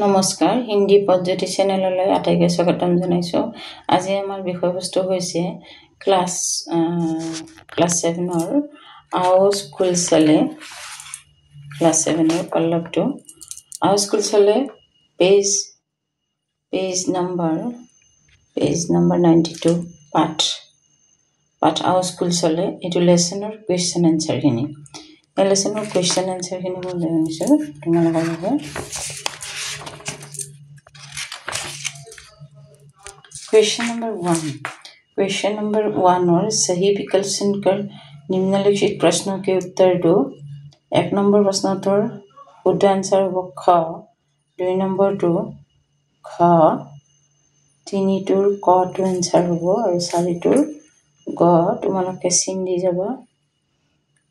নমস্কাৰ হিন্দী পদ্ধতি চেনেললৈ আটাইকে স্বাগতম জনাইছো। আজি আমাৰ বিষয়বস্তু হৈছে ক্লাছ 7ৰ আও স্কুল চলে ক্লাছ 7ৰ পল্লৱটো আও স্কুল চলে পেজ নম্বৰ 92 পাঠ আও স্কুল চলে এটো লেসনৰ কোৱেশ্চন আনসাৰ খিনি লেসনৰ কোৱেশ্চন আনসাৰ খিনি মই লৈ আনিছো তোমালোকৰ বাবে। क्वेश्चन नंबर 1 और सही विकल्प चुनकर निम्नलिखित प्रश्नों के उत्तर दो। 1 नंबर प्रश्न उत्तर शुद्ध आंसर हो ख, 2 नंबर टू ख, 3 टूर क टू आंसर हो और 4 टूर ग तुम्हारे चिन दी जाबा।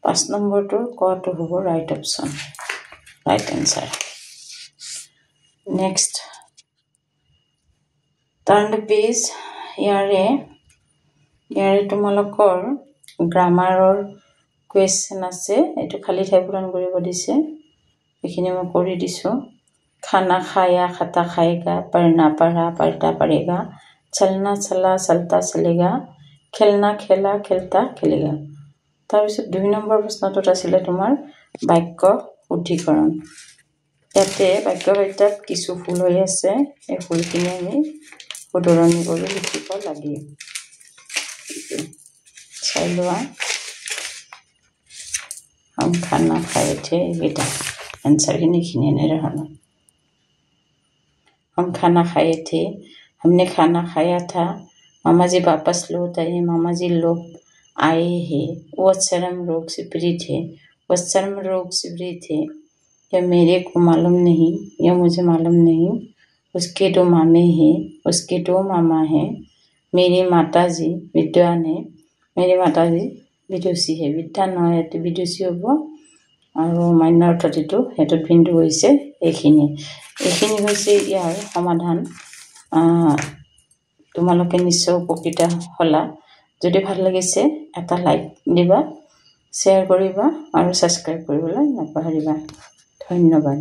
5 नंबर टूर क टू हो right option right answer. Next Turn the page ইয়াৰে তোমালোকৰ গ্ৰামাৰৰ কোৱেশ্চন আছে এটো খালি ঠাই পূৰণ কৰিব দিছে এখিনি মই কৰি দিছো। খানা খায়া खाता खाएगा, पढ़ना पढ़ा पढ़ता पढ़ेगा, चलना चला चलता चलेगा, खेलना खेला खेलता खेलेगा। তাৰ পিছত 2 নম্বৰ প্ৰশ্নটো আছিল তোমাৰ বাক্য শুদ্ধিকৰণ। ইয়াতে বাক্য ভাইটাত কিছু ফুল হৈ আছে এই ফুলখিনি আমি শুধৰণি কৰি লিখিব লাগে। চাই লোৱা हम खाना खाए थे बेटा आंसर ही नहीं नहीं रहा। हम खाना खाए थे, हमने खाना खाया था, मामा जी वापस लौट आए, मामा जी लोग आए हैं, वो चरम रोग से पीड़ित थे, वो चरम रोग से पीड़ित थे, यह मेरे को मालूम नहीं, यह मुझे मालूम नहीं, उसके 2 मामे हैं, उसके 2 मामा हैं, मेरी माता जी विद्वान है, मेरी माता जी विदुषी है। विद्वान নহয় এটো বিদুষী হ'ব আৰু মান্য অৰ্থটো হেতু বিন্দু হৈছে এখিনি হৈছে ইয়াৰ সমাধান। তোমালোকে নিশ্চয় উপকৃত হলা। যদি ভাল লাগিছে এটা লাইক দিবা, শেয়াৰ কৰিবা আৰু সাবস্ক্ৰাইব কৰিবলৈ নাপাহৰিবা। ধন্যবাদ।